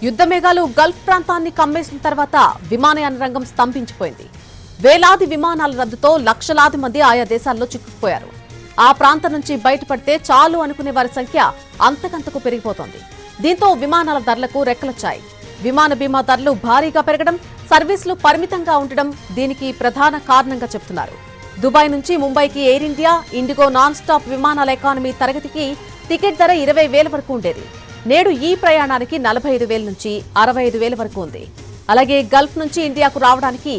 యుద్ధ మేఘాలు గల్ఫ్ ప్రాంతాన్ని కమ్మేసిన తర్వాత విమానయాన రంగం స్తంభించిపోయింది. వేలాది విమానాల రద్దుతో లక్షలాది మంది ఆయా దేశాల్లో చిక్కుకుపోయారు. ఆ ప్రాంతం నుంచి బయటపడితే చాలు అనుకునే వారి సంఖ్య అంతకంతకు పెరిగిపోతోంది. దీంతో విమానాల ధరలకు రెక్కలొచ్చాయి. విమాన బీమా ధరలు భారీగా పెరగడం, సర్వీసులు పరిమితంగా ఉండడం దీనికి ప్రధాన కారణంగా చెబుతున్నారు. దుబాయ్ నుంచి ముంబైకి air India, IndiGo non stop విమానాల ఎకానమీ తరగతికి టికెట్ ధర 20,000 వరకు ఉండేది. నేడు ఈ ప్రయాణానికి 45,000 నుంచి 65,000 వరకు ఉంది. అలాగే గల్ఫ్ నుంచి ఇండియాకు రావడానికి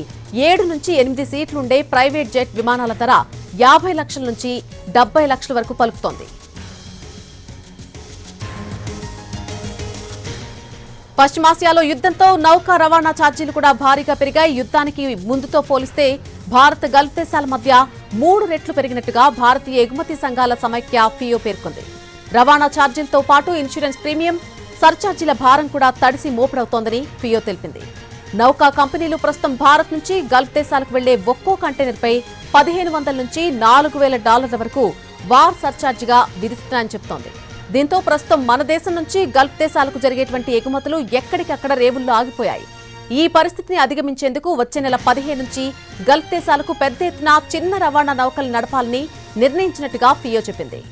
7 నుంచి 8 సీట్లుండే ప్రైవేట్ జెట్ విమానాల ధర 50 లక్షల నుంచి 70 లక్షల వరకు పలుకుతోంది. పశ్చిమాసియాలో యుద్ధంతో నౌకా రవాణా ఛార్జీలు కూడా భారీగా పెరిగాయి. యుద్ధానికి ముందుతో పోలిస్తే భారత్ గల్ఫ్ దేశాల మధ్య 3 రెట్లు పెరిగినట్టుగా భారతీయ ఎగుమతి సంఘాల సమైక్య ఫియో పేర్కొంది. రవాణా ఛార్జీలతో పాటు ఇన్సూరెన్స్ ప్రీమియం, సర్ఛార్జీల భారం కూడా తడిసి మోపడవుతోందని ఫియో తెలిపింది. నౌకా కంపెనీలు ప్రస్తుతం భారత్ నుంచి గల్ఫ్ దేశాలకు వెళ్లే ఒక్కో కంటైనర్పై $1,500 నుంచి $4,000 వరకు వార్ సర్ఛార్జిగా విధిస్తున్నాయని చెబుతోంది. దీంతో ప్రస్తుతం మన దేశం నుంచి గల్ఫ్ దేశాలకు జరిగేటువంటి ఎగుమతులు ఎక్కడికక్కడ రేవుల్లో ఆగిపోయాయి. ఈ పరిస్థితిని అధిగమించేందుకు వచ్చే నెల 15 నుంచి గల్ఫ్ దేశాలకు పెద్ద ఎత్తున చిన్న రవాణా నౌకలు నడపాలని నిర్ణయించినట్టుగా ఫియో చెప్పింది.